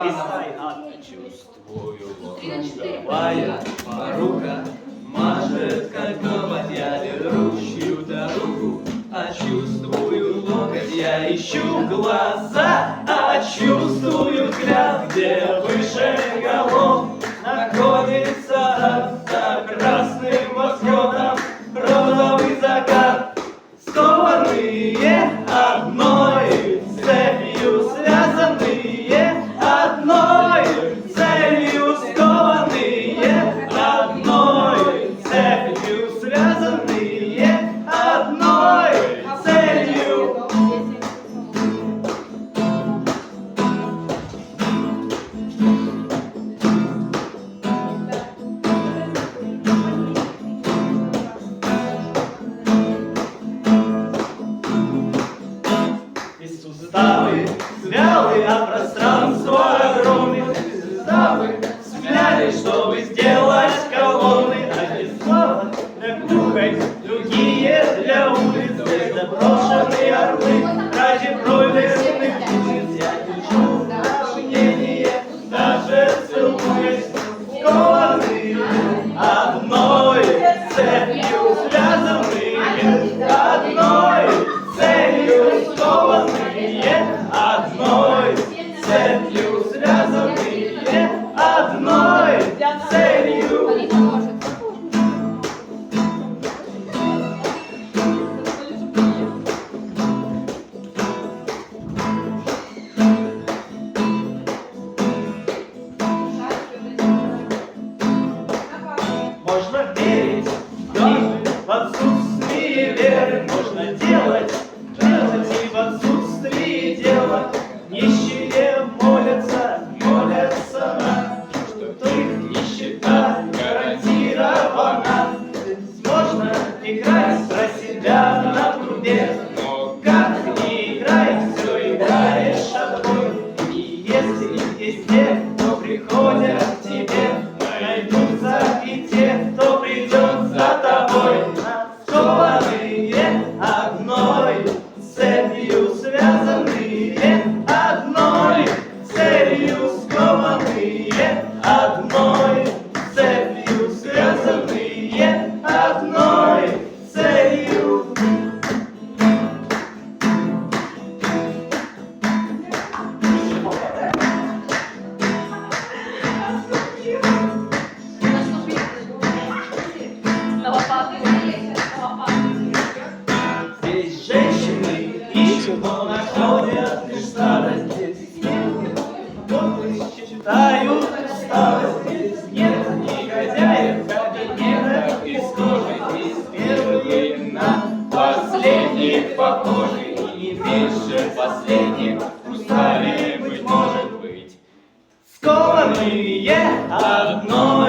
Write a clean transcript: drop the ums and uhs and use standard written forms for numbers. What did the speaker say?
Чувствую, ласковая порука мажет, как повод, я берущую дорогу. А чувствую локоть, я ищу глаза, а чувствую взгляд, где выше голов находится за красным восходом розовый закат. Скованные одной цепью, связанные одной целью, скованные одной цепью, связанные одной целью. И суставы свялы, а пространство огромных. Суставы смяли, чтобы сделать колонны. Одни слова для кухонь, другие для улиц. Здесь заброшенные орлы ради проверенных птиц. Я держу мнение, даже целуясь. Скованные одной цепью, связанные одной целью, скованные одной цепью, связанные одной целью. Можно верить в отсутствие веры, можно делать и в отсутствии дела. Нищие молятся нам, что их нищета гарантирована. Можно играть про себя на труде, но как ни играй, все играешь одной. И если есть те, кто приходят к тебе, найдутся и те, кто придет за тобой. Скованные одной цепью, связанные одной целью, скованные одной цепью, связанные одной целью. Здесь женщины ищут, но находят лишь старость. Здесь нет годы, считают усталость. Здесь нет негодяев, кабинетов из кожи. Здесь первые на последних похожи. И не меньше последних устали, быть может быть. Скованные одной